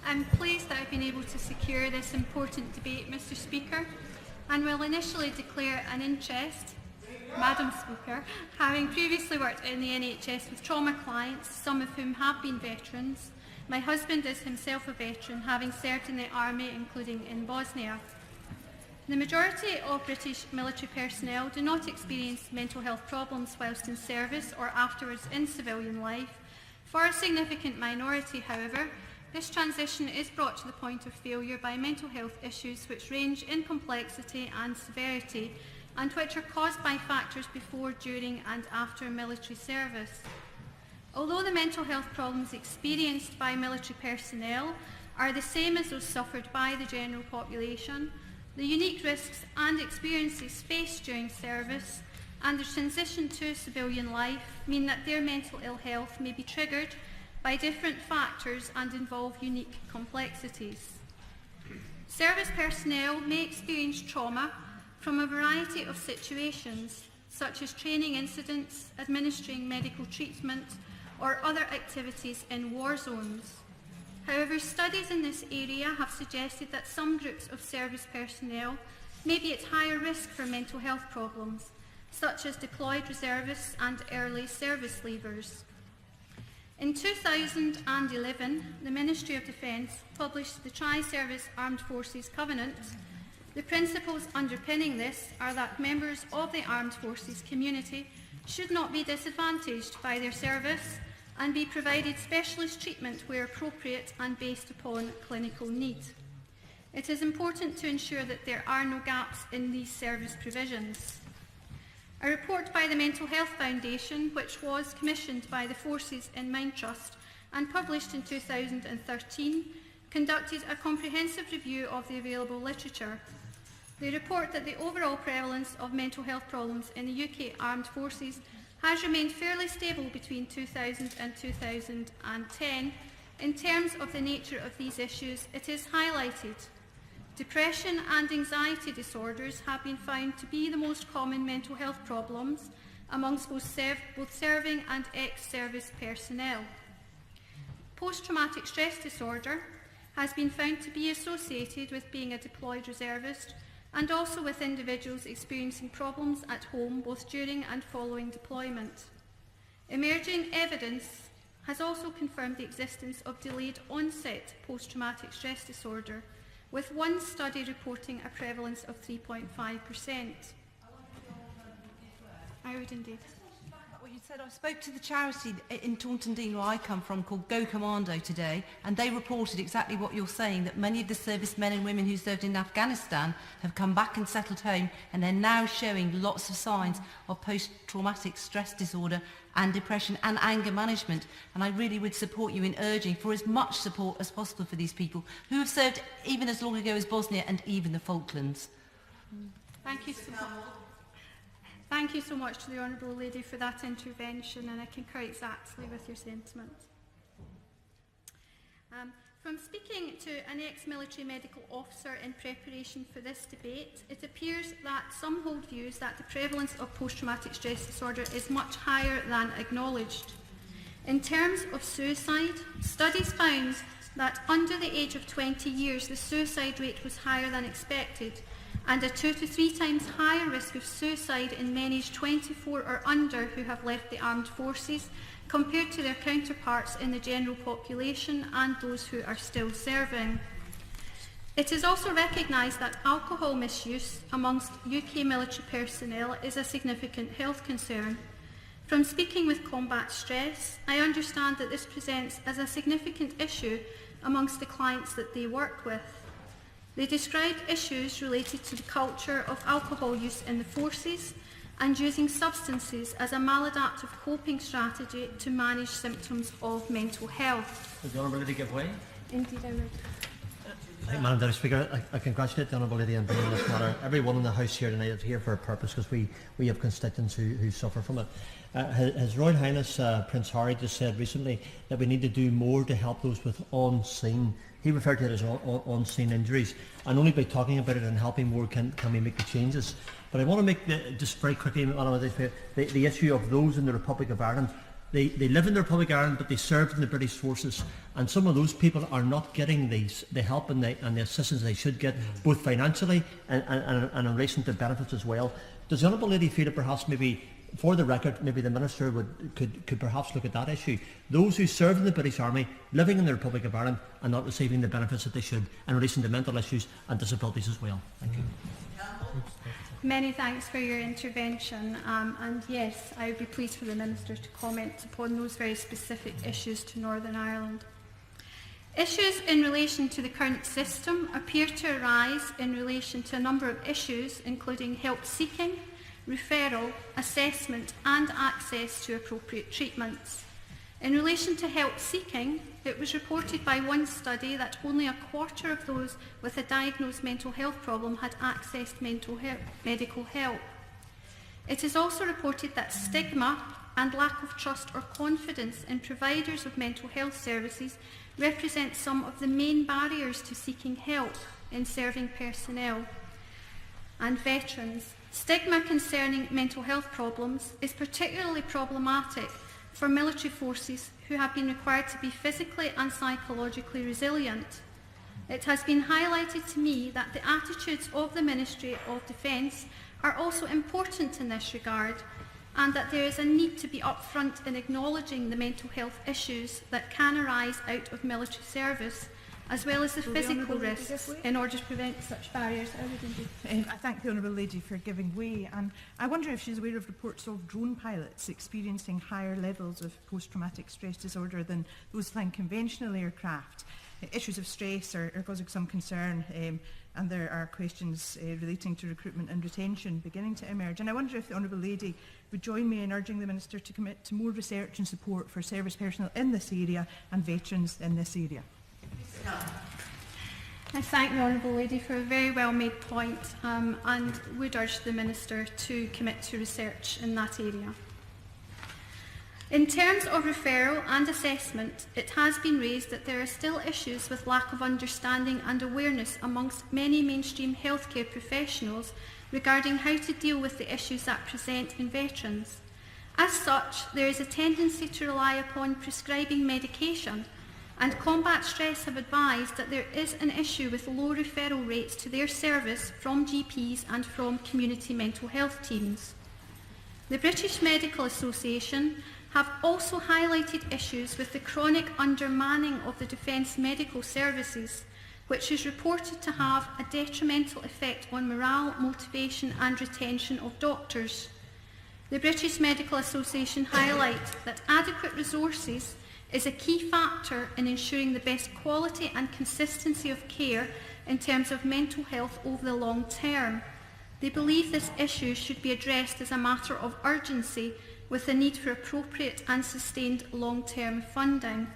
I'm pleased that I've been able to secure this important debate, Mr Speaker, and will initially declare an interest, Madam Speaker, having previously worked in the NHS with trauma clients, some of whom have been veterans. My husband is himself a veteran, having served in the army, including in Bosnia. The majority of British military personnel do not experience mental health problems whilst in service or afterwards in civilian life. For a significant minority, however, this transition is brought to the point of failure by mental health issues which range in complexity and severity, and which are caused by factors before, during and after military service. Although the mental health problems experienced by military personnel are the same as those suffered by the general population, the unique risks and experiences faced during service and the transition to civilian life mean that their mental ill health may be triggered by different factors and involve unique complexities. Service personnel may experience trauma from a variety of situations, such as training incidents, administering medical treatment, or other activities in war zones. However, studies in this area have suggested that some groups of service personnel may be at higher risk for mental health problems, such as deployed reservists and early service leavers. In 2011, the Ministry of Defence published the Tri-Service Armed Forces Covenant. The principles underpinning this are that members of the armed forces community should not be disadvantaged by their service and be provided specialist treatment where appropriate and based upon clinical need. It is important to ensure that there are no gaps in these service provisions. A report by the Mental Health Foundation, which was commissioned by the Forces in Mind Trust and published in 2013, conducted a comprehensive review of the available literature. They report that the overall prevalence of mental health problems in the UK Armed Forces has remained fairly stable between 2000 and 2010. In terms of the nature of these issues, it is highlighted. Depression and anxiety disorders have been found to be the most common mental health problems amongst both serving and ex-service personnel. Post-traumatic stress disorder has been found to be associated with being a deployed reservist and also with individuals experiencing problems at home both during and following deployment. Emerging evidence has also confirmed the existence of delayed onset post-traumatic stress disorder, with one study reporting a prevalence of 3.5%. I would indeed. What you said, I spoke to the charity in Taunton Deane where I come from called Go Commando today, and they reported exactly what you're saying, that many of the servicemen and women who served in Afghanistan have come back and settled home, and they're now showing lots of signs of post-traumatic stress disorder and depression and anger management. And I really would support you in urging for as much support as possible for these people who have served even as long ago as Bosnia and even the Falklands. Thank you so much. Thank you so much to the Honourable Lady for that intervention, and I concur exactly with your sentiment. From speaking to an ex-military medical officer in preparation for this debate, it appears that some hold views that the prevalence of post-traumatic stress disorder is much higher than acknowledged. In terms of suicide, studies found that under the age of 20 years, the suicide rate was higher than expected, and a 2 to 3 times higher risk of suicide in men aged 24 or under who have left the armed forces compared to their counterparts in the general population and those who are still serving. It is also recognised that alcohol misuse amongst UK military personnel is a significant health concern. From speaking with Combat Stress, I understand that this presents as a significant issue amongst the clients that they work with. They described issues related to the culture of alcohol use in the forces and using substances as a maladaptive coping strategy to manage symptoms of mental health. Does the Honourable Lady give way? Indeed, I would. Madam Speaker, I congratulate the Honourable Lady on bringing this matter. Everyone in the House here tonight is here for a purpose, because we have constituents who suffer from it. His Royal Highness Prince Harry just said recently that we need to do more to help those with on-scene. He referred to it as on-scene injuries, and only by talking about it and helping more can we make the changes. But I want to make just very quickly, Madam, the issue of those in the Republic of Ireland they live in the Republic of Ireland, but they served in the British forces, and some of those people are not getting the help and the assistance they should get, both financially and in relation to benefits as well. Does the Honourable Lady feel that perhaps maybe, for the record, maybe the Minister could perhaps look at that issue? Those who serve in the British Army, living in the Republic of Ireland, and not receiving the benefits that they should in relation to mental issues and disabilities as well. Thank you. Many thanks for your intervention, and yes, I would be pleased for the Minister to comment upon those very specific issues to Northern Ireland. Issues in relation to the current system appear to arise in relation to a number of issues, including help seeking, referral, assessment and access to appropriate treatments. In relation to help seeking, it was reported by one study that only a quarter of those with a diagnosed mental health problem had accessed medical help. It is also reported that stigma and lack of trust or confidence in providers of mental health services represent some of the main barriers to seeking help in serving personnel and veterans. Stigma concerning mental health problems is particularly problematic for military forces who have been required to be physically and psychologically resilient. It has been highlighted to me that the attitudes of the Ministry of Defence are also important in this regard, and that there is a need to be upfront in acknowledging the mental health issues that can arise out of military service, as well as the physical risks, in order to prevent such barriers. I thank the Honourable Lady for giving way, and I wonder if she's aware of reports of drone pilots experiencing higher levels of post-traumatic stress disorder than those flying conventional aircraft. Issues of stress are causing some concern, and there are questions relating to recruitment and retention beginning to emerge. And I wonder if the Honourable Lady would join me in urging the Minister to commit to more research and support for service personnel in this area and veterans in this area. I thank the Honourable Lady for a very well made point, and would urge the Minister to commit to research in that area. In terms of referral and assessment, it has been raised that there are still issues with lack of understanding and awareness amongst many mainstream healthcare professionals regarding how to deal with the issues that present in veterans. As such, there is a tendency to rely upon prescribing medication, and Combat Stress have advised that there is an issue with low referral rates to their service from GPs and from community mental health teams. The British Medical Association have also highlighted issues with the chronic undermanning of the Defence medical services, which is reported to have a detrimental effect on morale, motivation and retention of doctors. The British Medical Association highlight that adequate resources is a key factor in ensuring the best quality and consistency of care in terms of mental health over the long term. They believe this issue should be addressed as a matter of urgency, with the need for appropriate and sustained long-term funding.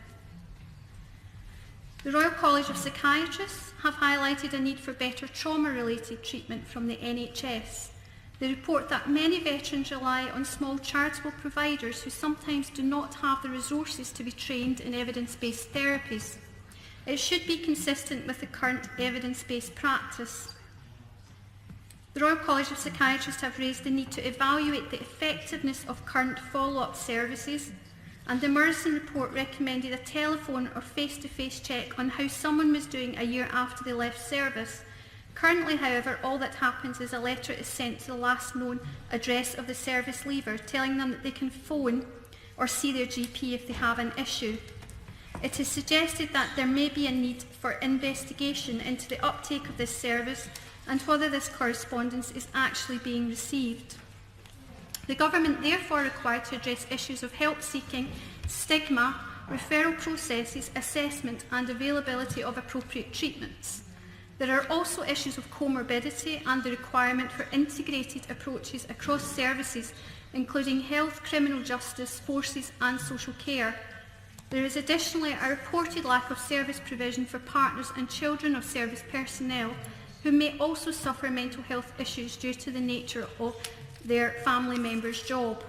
The Royal College of Psychiatrists have highlighted a need for better trauma-related treatment from the NHS. They report that many veterans rely on small charitable providers who sometimes do not have the resources to be trained in evidence-based therapies. It should be consistent with the current evidence-based practice. The Royal College of Psychiatrists have raised the need to evaluate the effectiveness of current follow-up services, and the Morrison report recommended a telephone or face-to-face check on how someone was doing a year after they left service. Currently, however, all that happens is a letter is sent to the last known address of the service leaver, telling them that they can phone or see their GP if they have an issue. It is suggested that there may be a need for investigation into the uptake of this service and whether this correspondence is actually being received. The Government therefore required to address issues of help seeking, stigma, referral processes, assessment and availability of appropriate treatments. There are also issues of comorbidity and the requirement for integrated approaches across services, including health, criminal justice, forces and social care. There is additionally a reported lack of service provision for partners and children of service personnel who may also suffer mental health issues due to the nature of their family member's job.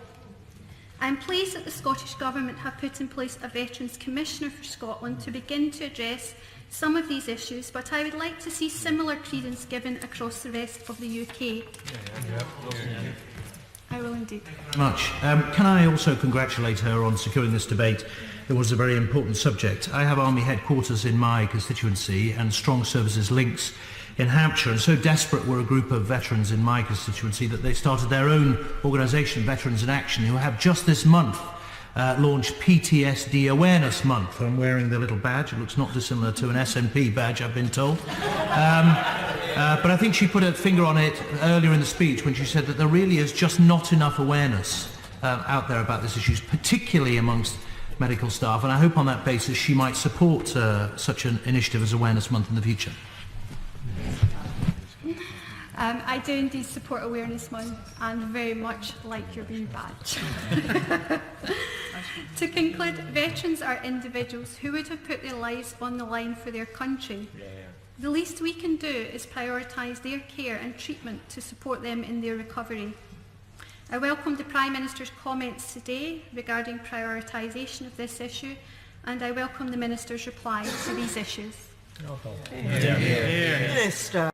I am pleased that the Scottish Government have put in place a Veterans Commissioner for Scotland to begin to address some of these issues, but I would like to see similar credence given across the rest of the UK. I will indeed. Much. Can I also congratulate her on securing this debate? It was a very important subject. I have Army headquarters in my constituency and strong services links in Hampshire, and so desperate were a group of veterans in my constituency that they started their own organisation, Veterans in Action, who have just this month launched PTSD Awareness Month. I'm wearing the little badge. It looks not dissimilar to an SNP badge, I've been told. But I think she put her finger on it earlier in the speech when she said that there really is just not enough awareness out there about this issue, particularly amongst medical staff, and I hope on that basis she might support such an initiative as Awareness Month in the future. I do indeed support Awareness Month and very much like your blue badge. To conclude, veterans are individuals who would have put their lives on the line for their country. The least we can do is prioritise their care and treatment to support them in their recovery. I welcome the Prime Minister's comments today regarding prioritisation of this issue, and I welcome the Minister's reply to these issues. Minister.